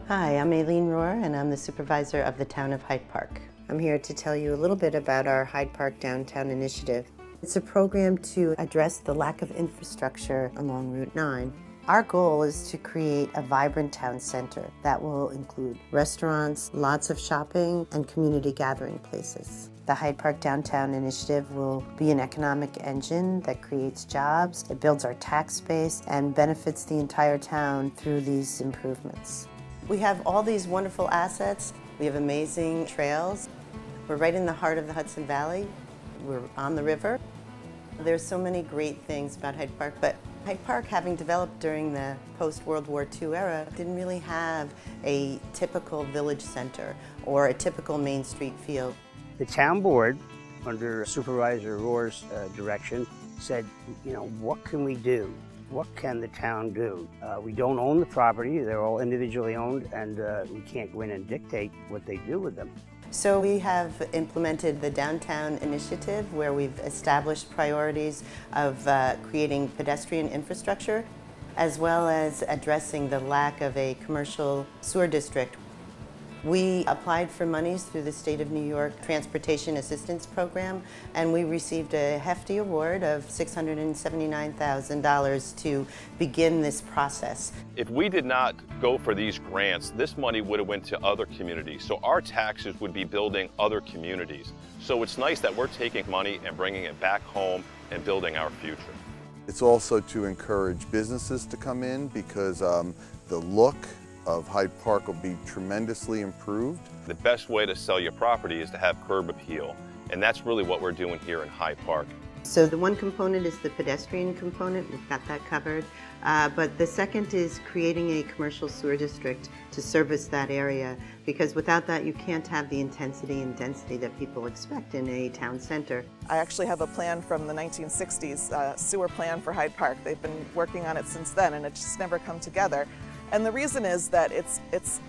Hi, I'm Aileen Rohr, and I'm the supervisor of the town of Hyde Park. I'm here to tell you a little bit about our Hyde Park Downtown Initiative. It's a program to address the lack of infrastructure along Route 9. Our goal is to create a vibrant town center that will include restaurants, lots of shopping, and community gathering places. The Hyde Park Downtown Initiative will be an economic engine that creates jobs, it builds our tax base, and benefits the entire town through these improvements. We have all these wonderful assets. We have amazing trails. We're right in the heart of the Hudson Valley. We're on the river. There's so many great things about Hyde Park, but Hyde Park, having developed during the post-World War II era, didn't really have a typical village center or a typical Main Street feel. The town board, under Supervisor Rohr's direction, said, what can we do? What can the town do? We don't own the property, they're all individually owned, and we can't go in and dictate what they do with them. So we have implemented the Downtown Initiative, where we've established priorities of creating pedestrian infrastructure, as well as addressing the lack of a commercial sewer district. We applied for monies through the State of New York Transportation Assistance Program, and we received a hefty award of $679,000 to begin this process. If we did not go for these grants, this money would have went to other communities. So our taxes would be building other communities. So it's nice that we're taking money and bringing it back home and building our future. It's also to encourage businesses to come in because the look of Hyde Park will be tremendously improved. The best way to sell your property is to have curb appeal, and that's really what we're doing here in Hyde Park. So the one component is the pedestrian component, we've got that covered, but the second is creating a commercial sewer district to service that area, because without that you can't have the intensity and density that people expect in a town center. I actually have a plan from the 1960s, a sewer plan for Hyde Park. They've been working on it since then, and it's just never come together. And the reason is that it's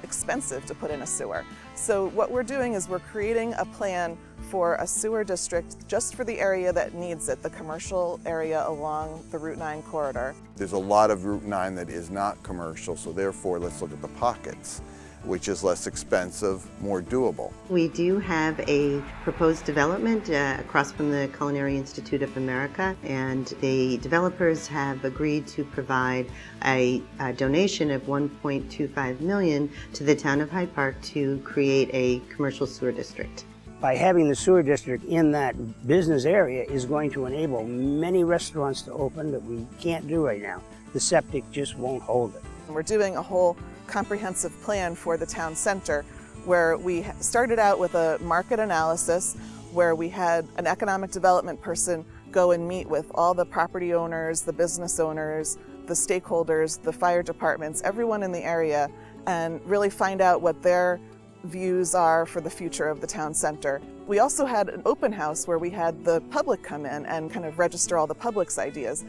expensive to put in a sewer. So what we're doing is we're creating a plan for a sewer district just for the area that needs it, the commercial area along the Route 9 corridor. There's a lot of Route 9 that is not commercial, so therefore let's look at the pockets, which is less expensive, more doable. We do have a proposed development across from the Culinary Institute of America, and the developers have agreed to provide a donation of $1.25 million to the town of Hyde Park to create a commercial sewer district. By having the sewer district in that business area is going to enable many restaurants to open that we can't do right now. The septic just won't hold it. We're doing a whole comprehensive plan for the town center where we started out with a market analysis where we had an economic development person go and meet with all the property owners, the business owners, the stakeholders, the fire departments, everyone in the area, and really find out what their views are for the future of the town center. We also had an open house where we had the public come in and kind of register all the public's ideas.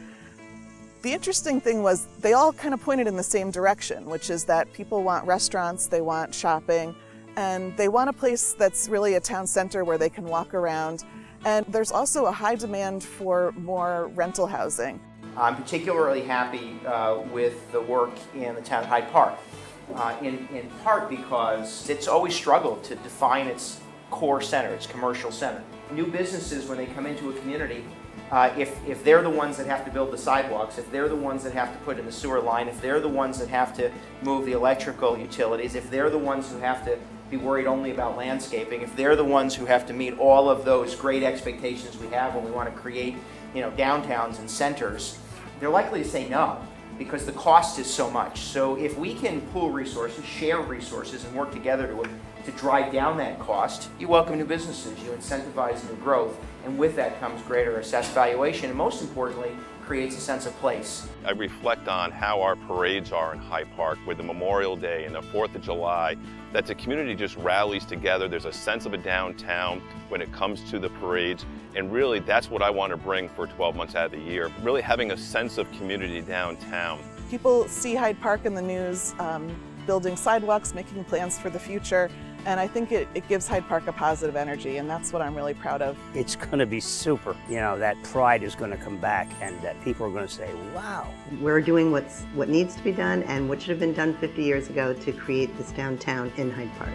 The interesting thing was they all kind of pointed in the same direction, which is that people want restaurants, they want shopping, and they want a place that's really a town center where they can walk around. And there's also a high demand for more rental housing. I'm particularly happy with the work in the town of Hyde Park, in part because it's always struggled to define its core center, its commercial center. New businesses, when they come into a community, if they're the ones that have to build the sidewalks, if they're the ones that have to put in the sewer line, if they're the ones that have to move the electrical utilities, if they're the ones who have to be worried only about landscaping, if they're the ones who have to meet all of those great expectations we have when we want to create, downtowns and centers, they're likely to say no because the cost is so much. So if we can pool resources, share resources, and work together to drive down that cost, you welcome new businesses, you incentivize new growth, and with that comes greater assessed valuation, and most importantly, creates a sense of place. I reflect on how our parades are in Hyde Park with the Memorial Day and the 4th of July, that the community just rallies together. There's a sense of a downtown when it comes to the parades, and really that's what I want to bring for 12 months out of the year, really having a sense of community downtown. People see Hyde Park in the news, building sidewalks, making plans for the future, And I think it gives Hyde Park a positive energy, and that's what I'm really proud of. It's going to be super. You know, that pride is going to come back, and that people are going to say, wow. We're doing what needs to be done and what should have been done 50 years ago to create this downtown in Hyde Park.